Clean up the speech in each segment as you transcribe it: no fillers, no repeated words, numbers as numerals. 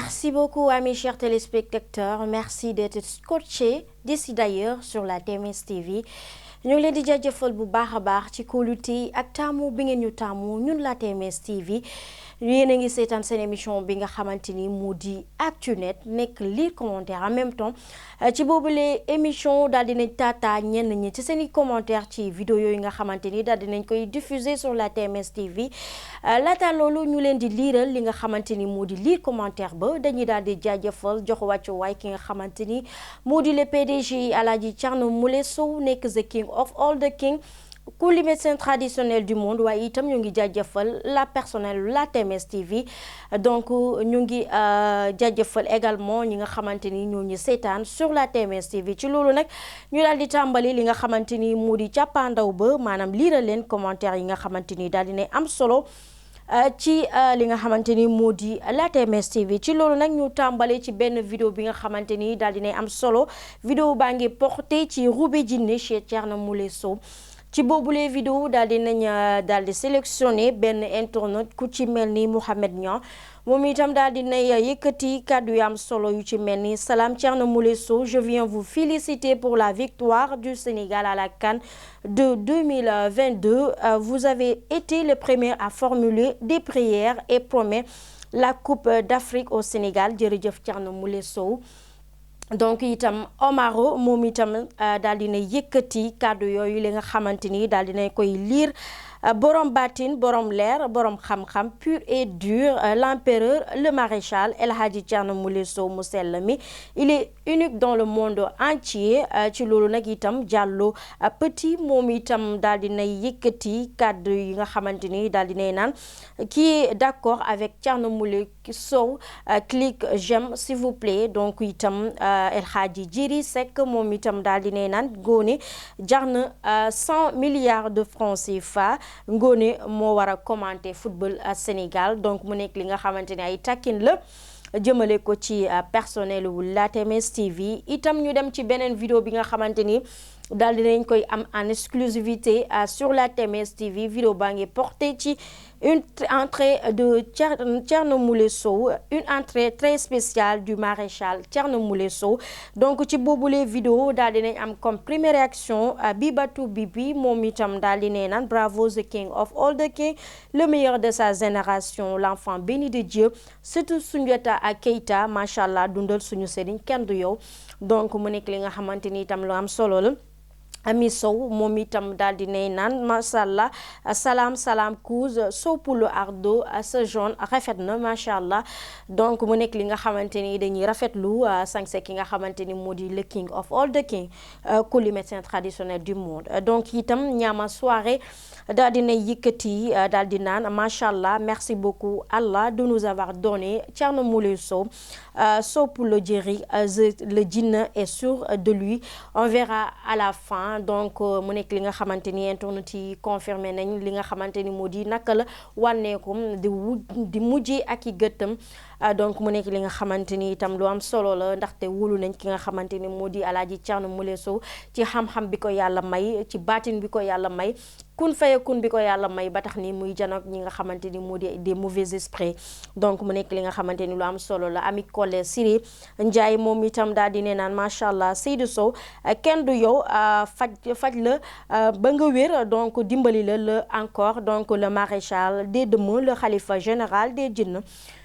Merci beaucoup à mes chers téléspectateurs. Merci d'être scotchés d'ici d'ailleurs sur la TMS TV. ñu ngi leen di jaajëfal bu baax a baax ci kóolute ak taamu bi ngeen ñu taamu ñun la TMS TV yéen a ngi seetaan seen émission bi nga xamante ni moo di Actunet nekk lire commentaire en même temps ci boobule émission daal dinañ taataa ñenn ñi ci seen i commentaire ci vidéo yooyu nga xamante ni daal dinañ koy diffuser sur la TMS TV laata loolu ñu leen di liiral li nga xamante ni moo di lire commentaire ba dañuy daal di jaajëfal jox wàccuwaay ki nga xamante ni moo di le PDG Alaaji Thierno Moule Sow nekk the king of all the king kuli médecin traditionnel du monde waaye itam ñu ngi jaajëfal la personnel la TMS TV donc ñu ngi jaajëfal également ñi nga xamante ni ñoo ñu seetaan sur la TMS TV ci loolu nag ñu daal di tàmbali li nga xamante ni moo di càppaandaw ba maanaam liiral leen commentaire yi nga xamante ni daal di ne am solo ci li nga xamante ni moo di la TMS TV ci loolu nag ñu tàmbale ci benn vidéo bi nga xamante ni daal di ne am solo vidéo baa ngi porté ci Roubé Jinne chez Thierno Moule Sow ci boobule vidéo daal di nañ daal di sélectionné benn internaute ku ci mel ni Mouhamed Niang moom itam daal di nay yëkkati kàddu yu am solo yu ci mel ni Salam Thierno Moule Sow, je viens vous féliciter pour la victoire du Sénégal à la CAN de 2022. Vous avez été le premier à formuler des prières et promet la Coupe d'Afrique au Sénégal. Jërëjëf Thierno Moule Sow. Donc itam Omaro moom itam daal dina yëkkati kàddu yooyu li nga xamante ni daal dina koy lire borom baatin borom leer borom xam-xam pur et dur l'empereur le maréchal El Hadji Thierno Moule Sow mu sell mi il est unique dans le monde entier ci loolu nag itam Diallo Petit moom itam daal dina yëkkati kàddu yi nga xamante ni daal dinay naan qui est d'accord avec Thierno Moule Sow clique j'aime s'il vous plaît. Donc itam El Hadji Djiri Seck moom itam daal dinay naan góone jar na 100 milliards de francs CFA ngoone moo war a commenter football Sénégal. Donc mu nekk li nga xamante ne ay takkin la jëmale ko ci personnel wu la TMS TV. Itam ñu dem ci beneen vidéo bi nga xamante ni daal dinañ koy am en exclusivité sur la TMS TV. Vidéo baa ngi porté ci une entrée de Thierno Moule Sow, une entrée très spéciale du maréchal Thierno Moule Sow. Donc ci boobule vidéo daal dinañ am comme première réaction Bibatou Bibi moom itam daal di nee naan bravo the king of all the king, le meilleur de sa génération, l'enfant béni de Dieu, surtout Soundiata Keita macha allah dundal suñu sëriñ kenn du yow. Donc mu nekk li nga xamante ni itam lu am solo la. Ami Sow moom itam daal di nay naan mashallah salaam Kouz Sow Poulo Ardo sa jaune rafet na macha allah. Donc mu nekk li nga xamante ni dañuy rafetlu sañse ki nga xamante ni moo di le king of all the king kuli médecin traditionnel du monde. Donc itam ñaama soirée daal di nay yëkkati daal di naan macha allah merci beaucoup Allah de nous avoir donné Thierno Moule Sow. Sow Poulo Djeri le djinn est sûr de lui, on verra à la fin. Donc mu nekk li nga xamante ni internet yi confirmé nañ li nga xamante ni moo di naka la wànneekum di mujjee ak i gëttam. Donc mu nekk li nga xamante ni itam lu am solo la ndaxte wóolu nañ ki nga xamante ni moo di Alaaji Thierno Moule Sow ci xam-xam bi ko yàlla may ci baatin bi ko yàlla may kun fayakun bi ko yàlla may ba tax ni muy janok ñi nga xamante ni moo di des mauvais esprits. Donc mu nekk li nga xamante ni lu am solo la. Ami Collé Siré Ndiaye moom itam daal di ne naan macha allah Seydou Sow kenn du yow faj la ba nga wér donc dimbali la encore donc le maréchal des demeures le khalifa général des djinns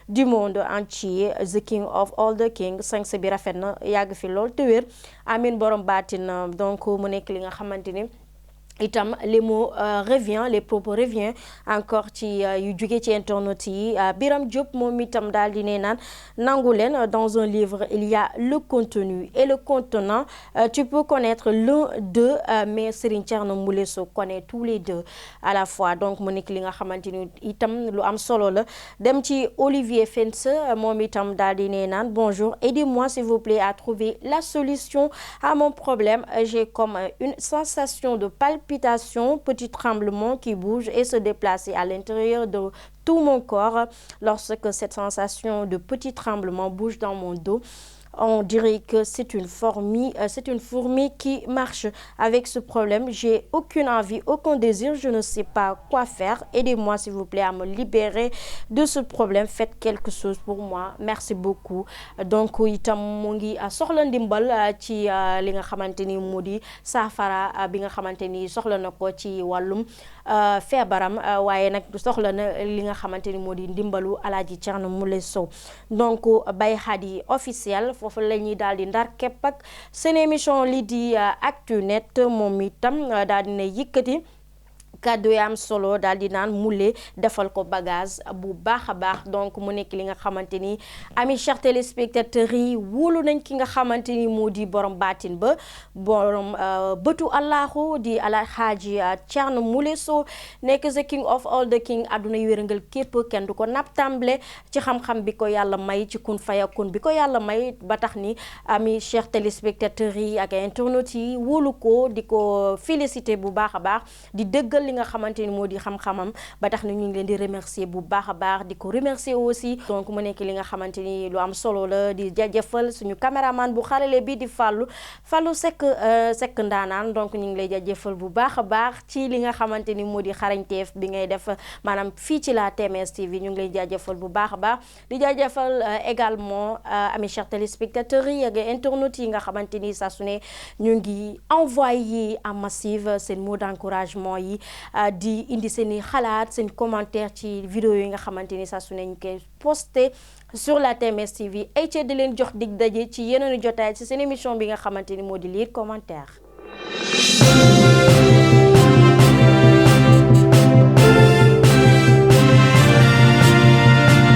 du monde entier, the king of all the king. Sañse bi rafet na yàgg fi lool te wér amin borom baatin. Donc mu nekk li nga xamante ni itam les mots revient les propos revient encore ci yu jóge ci internet yi. Biram Diop moom itam daal di ne naan nangu leen dans un livre il y a le contenu et le contenant. Tu peux connaître l'un d'eux mais Serigne Thierno Moule Sow connaît tous les deux à la fois. Donc mu nekk li nga xamante ni itam lu am solo la. Dem ci Olivier Fens moom itam daal di ne naan bonjour, aidez-moi s'il vous plaît à trouver la solution à mon problème. J'ai comme une sensation de palpitation, petit tremblement qui bouge et se déplace à l'intérieur de tout mon corps. Lorsque cette sensation de petit tremblement bouge dans mon dos, on dirait que c'est une fourmi qui marche avec ce problème. J'ai aucune envie, aucun désir, je ne sais pas quoi faire. Aidez-moi s'il vous plaît à me libérer de ce problème. Faites quelque chose pour moi. Merci beaucoup. Donc itam mu ngi soxla ndimbal ci li nga xamanteni modi safara bi nga xamanteni soxla nako ci walum febaram waye nak soxla na li nga xamanteni modi ndimbalu Alaaji Thierno Moule Sow. Donc Baye Khady officiel fofu lañuy daldi ndar kep ak seen émission li di Actunet moom itam daal dina yëkkati kàddu yi am solo daal di naan Moule defal ko bagage bu baax a baax. Donc mu nekk li nga xamante ni ami chers téléspectateurs yi wóolu nañ ki nga xamante ni moo di borom baatin ba borom bëtu allahu di Alhaji Thierno Moule Sow nekk the king of all the king àdduna yu wérangal képp kenn du ko naptamble ci xam-xam bi ko yàlla may ci kun fayakun bi ko yàlla may ba tax ni ami chers téléspectateurs yi ak internautes yi wóolu ko di ko féliciter bu baax a baax di dëggal li nga xamanteni modi xam-xamam ba tax na ñu ngi leen di remercier bu baax a baax di ko remercier aussi. Donc mu nekk li nga xamanteni lu am solo la di jaajëfal suñu caméraman bu xarale bi di Fallou Seck ndaanaan. Donc ñu ngi lay jaajëfal bu baax a baax ci li nga xamanteni modi xarañteef bi ngay def maanaam fii ci la TMS TV. ñu ngi lay jaajëfal bu baax a baax di jaajëfal également amis chers téléspectateurs yi ak internautes yi nga xamanteni saa su ne ñu ngi envoyé en massive seen mot d'encouragement yi di indi seeni xalaat seen commentaire ci vidéo yi nga xamanteni saa su ne ñu koy posté sur la TMS TV ay ci di leen jox dig daje ci yeneen jotaay ci seen émission bi nga xamanteni moo di lire commentaire.